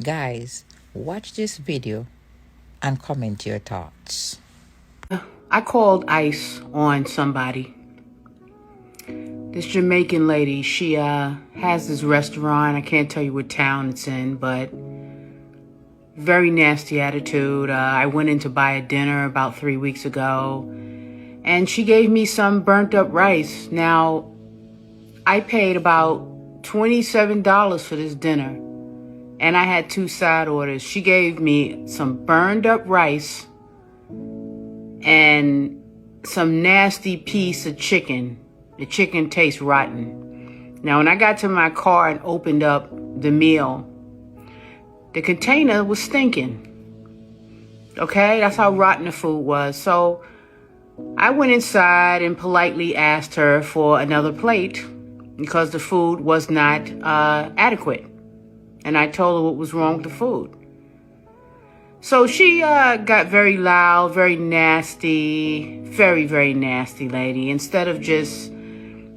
Guys, watch this video and comment your thoughts. I called ICE on somebody. This Jamaican lady, she has this restaurant. I can't tell you what town it's in, but very nasty attitude. I went in to buy a dinner about 3 weeks ago, and she gave me some burnt up rice. Now, I paid about $27 for this dinner, and I had 2 side orders. She gave me some burned up rice and some nasty piece of chicken. The chicken tastes rotten. Now, when I got to my car and opened up the meal, the container was stinking. Okay, that's how rotten the food was. So I went inside and politely asked her for another plate because the food was not adequate. And I told her what was wrong with the food. So she got very loud, very nasty, very, very nasty lady. Instead of just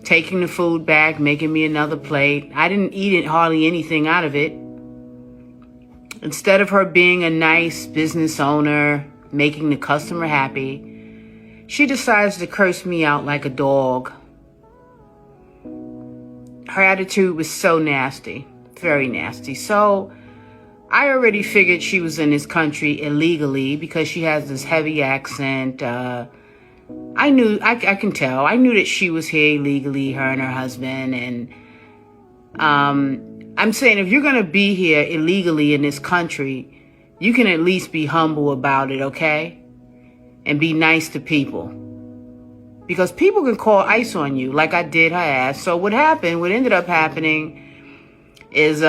taking the food back, making me another plate, I didn't eat hardly anything out of it. Instead of her being a nice business owner, making the customer happy, she decides to curse me out like a dog. Her attitude was so nasty, very nasty. So I already figured she was in this country illegally because she has this heavy accent. I knew, I can tell. I knew that she was here illegally, her and her husband. And I'm saying if you're going to be here illegally in this country, you can at least be humble about it, okay? And be nice to people. Because people can call ICE on you like I did her ass. So what ended up happening is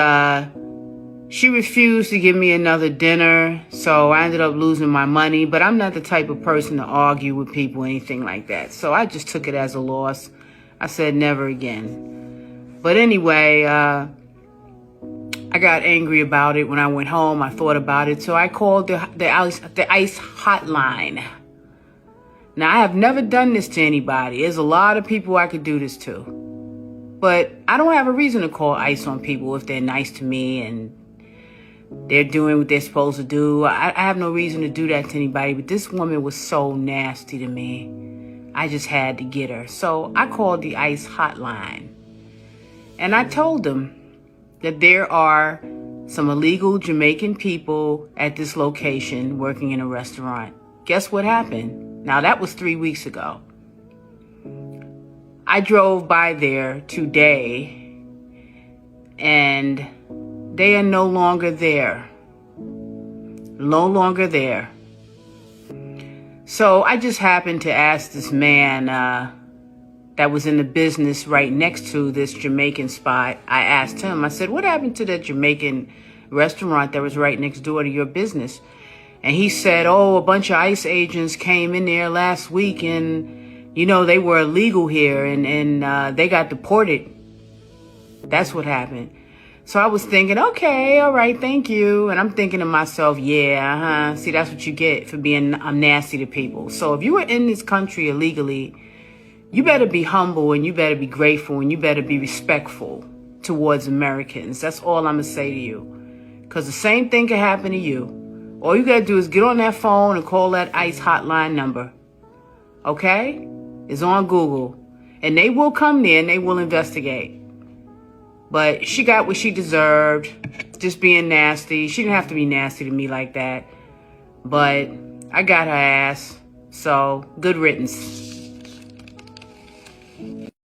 she refused to give me another dinner, so I ended up losing my money. But I'm not the type of person to argue with people, anything like that. So I just took it as a loss. I said never again. But anyway, I got angry about it when I went home. I thought about it, so I called the ICE hotline. Now, I have never done this to anybody. There's a lot of people I could do this to. But I don't have a reason to call ICE on people if they're nice to me and they're doing what they're supposed to do. I have no reason to do that to anybody, but this woman was so nasty to me. I just had to get her. So I called the ICE hotline. And I told them that there are some illegal Jamaican people at this location working in a restaurant. Guess what happened? Now, that was 3 weeks ago. I drove by there today, and they are no longer there. No longer there. So I just happened to ask this man that was in the business right next to this Jamaican spot. I asked him, I said, what happened to that Jamaican restaurant that was right next door to your business? And he said, oh, a bunch of ICE agents came in there last week and, you know, they were illegal here and they got deported. That's what happened. So I was thinking, okay, all right, thank you. And I'm thinking to myself, yeah, see, that's what you get for being nasty to people. So if you were in this country illegally, you better be humble and you better be grateful and you better be respectful towards Americans. That's all I'm going to say to you. Because the same thing can happen to you. All you got to do is get on that phone and call that ICE hotline number. Okay? It's on Google. And they will come there and they will investigate. But she got what she deserved, just being nasty. She didn't have to be nasty to me like that. But I got her ass. So, good riddance.